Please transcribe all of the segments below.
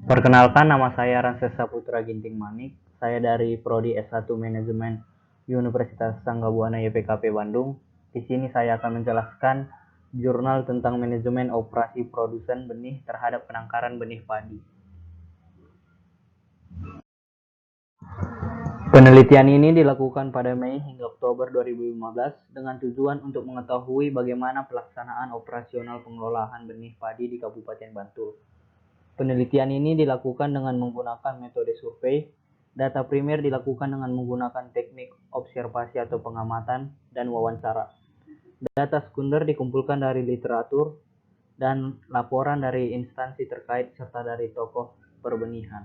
Perkenalkan, nama saya Ranses Saputra Ginting Manik. Saya dari Prodi S1 Manajemen Universitas Sangga Buana YPKP Bandung. Di sini saya akan menjelaskan jurnal tentang manajemen operasi produsen benih terhadap penangkaran benih padi. Penelitian ini dilakukan pada Mei hingga Oktober 2015 dengan tujuan untuk mengetahui bagaimana pelaksanaan operasional pengelolaan benih padi di Kabupaten Bantul. Penelitian ini dilakukan dengan menggunakan metode survei. Data primer dilakukan dengan menggunakan teknik observasi atau pengamatan dan wawancara. Data sekunder dikumpulkan dari literatur dan laporan dari instansi terkait serta dari tokoh perbenihan.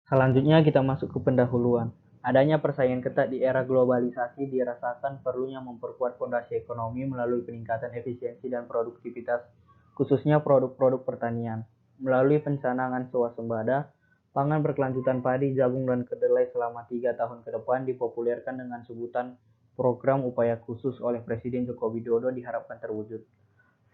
Selanjutnya kita masuk ke pendahuluan. Adanya persaingan ketat di era globalisasi dirasakan perlunya memperkuat fondasi ekonomi melalui peningkatan efisiensi dan produktivitas, khususnya produk-produk pertanian. Melalui pencanangan swasembada, pangan berkelanjutan padi, jagung, dan kedelai selama 3 tahun ke depan dipopulerkan dengan sebutan Program Upaya Khusus oleh Presiden Joko Widodo diharapkan terwujud.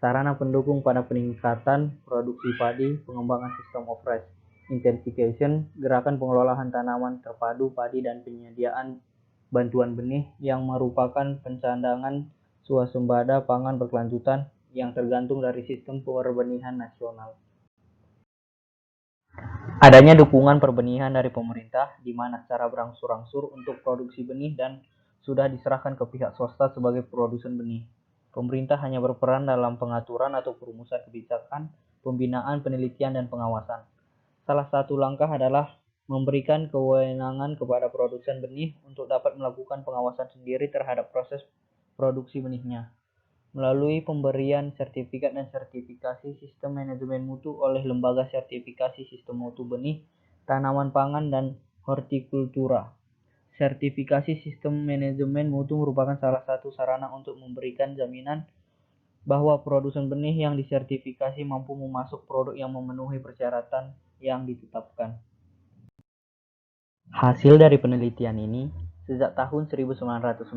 Sarana pendukung pada peningkatan produksi padi, pengembangan sistem operasi, intensification, gerakan pengelolaan tanaman terpadu padi dan penyediaan bantuan benih yang merupakan pencandangan swasembada pangan berkelanjutan yang tergantung dari sistem perbenihan nasional. Adanya dukungan perbenihan dari pemerintah di mana secara berangsur-angsur untuk produksi benih dan sudah diserahkan ke pihak swasta sebagai produsen benih. Pemerintah hanya berperan dalam pengaturan atau perumusan kebijakan, pembinaan, penelitian, dan pengawasan. Salah satu langkah adalah memberikan kewenangan kepada produsen benih untuk dapat melakukan pengawasan sendiri terhadap proses produksi benihnya melalui pemberian sertifikat dan sertifikasi sistem manajemen mutu oleh Lembaga Sertifikasi Sistem Mutu Benih, Tanaman Pangan, dan Hortikultura. Sertifikasi sistem manajemen mutu merupakan salah satu sarana untuk memberikan jaminan bahwa produsen benih yang disertifikasi mampu memasuk produk yang memenuhi persyaratan yang ditetapkan. Hasil dari penelitian ini, sejak tahun 1990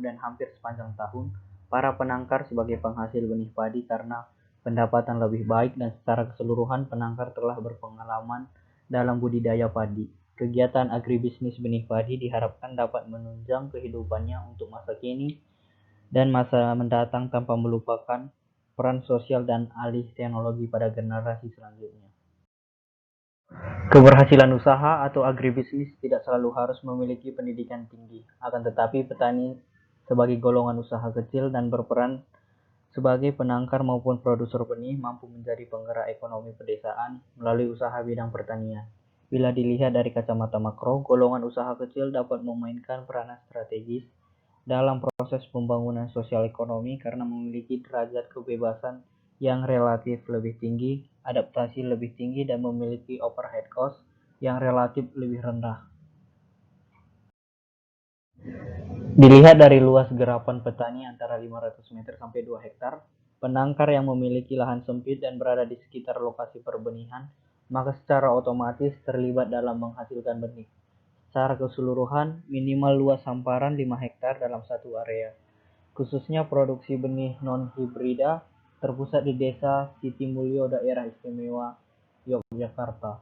dan hampir sepanjang tahun, para penangkar sebagai penghasil benih padi karena pendapatan lebih baik dan secara keseluruhan penangkar telah berpengalaman dalam budidaya padi. Kegiatan agribisnis benih padi diharapkan dapat menunjang kehidupannya untuk masa kini dan masa mendatang tanpa melupakan peran sosial dan alih teknologi pada generasi selanjutnya. Keberhasilan usaha atau agribisnis tidak selalu harus memiliki pendidikan tinggi, akan tetapi petani sebagai golongan usaha kecil dan berperan sebagai penangkar maupun produser benih mampu menjadi penggerak ekonomi pedesaan melalui usaha bidang pertanian. Bila dilihat dari kacamata makro, golongan usaha kecil dapat memainkan peranan strategis dalam proses pembangunan sosial ekonomi karena memiliki derajat kebebasan yang relatif lebih tinggi, adaptasi lebih tinggi, dan memiliki overhead cost yang relatif lebih rendah. Dilihat dari luas gerapan petani antara 500 meter sampai 2 hektar, penangkar yang memiliki lahan sempit dan berada di sekitar lokasi perbenihan, maka secara otomatis terlibat dalam menghasilkan benih. Secara keseluruhan, minimal luas hamparan 5 hektar dalam satu area. Khususnya produksi benih non-hibrida terpusat di Desa Sitimulyo, Daerah Istimewa Yogyakarta.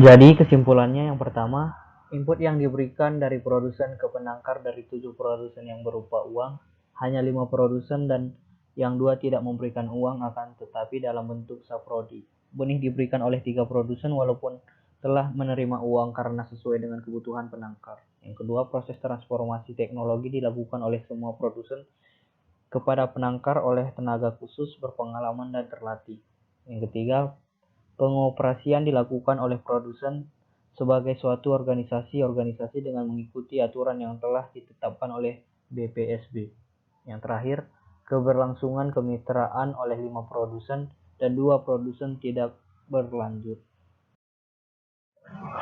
Jadi kesimpulannya yang pertama, input yang diberikan dari produsen ke penangkar dari 7 produsen yang berupa uang, hanya 5 produsen dan yang 2 tidak memberikan uang akan tetapi dalam bentuk saprodi. Benih diberikan oleh 3 produsen walaupun telah menerima uang karena sesuai dengan kebutuhan penangkar. Yang kedua, proses transformasi teknologi dilakukan oleh semua produsen kepada penangkar oleh tenaga khusus berpengalaman dan terlatih. Yang ketiga, pengoperasian dilakukan oleh produsen sebagai suatu organisasi dengan mengikuti aturan yang telah ditetapkan oleh BPSB. Yang terakhir, keberlangsungan kemitraan oleh 5 produsen dan 2 produsen tidak berlanjut.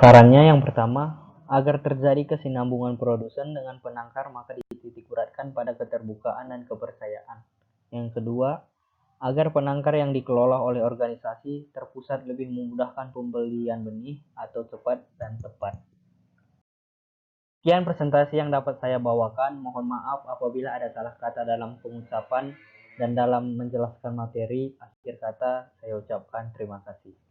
Sarannya yang pertama, agar terjadi kesinambungan produsen dengan penangkar maka dititikberatkan pada keterbukaan dan kepercayaan. Yang kedua, agar penangkar yang dikelola oleh organisasi terpusat lebih memudahkan pembelian benih atau cepat dan tepat. Sekian presentasi yang dapat saya bawakan. Mohon maaf apabila ada salah kata dalam pengucapan Dan dalam menjelaskan materi, akhir kata saya ucapkan terima kasih.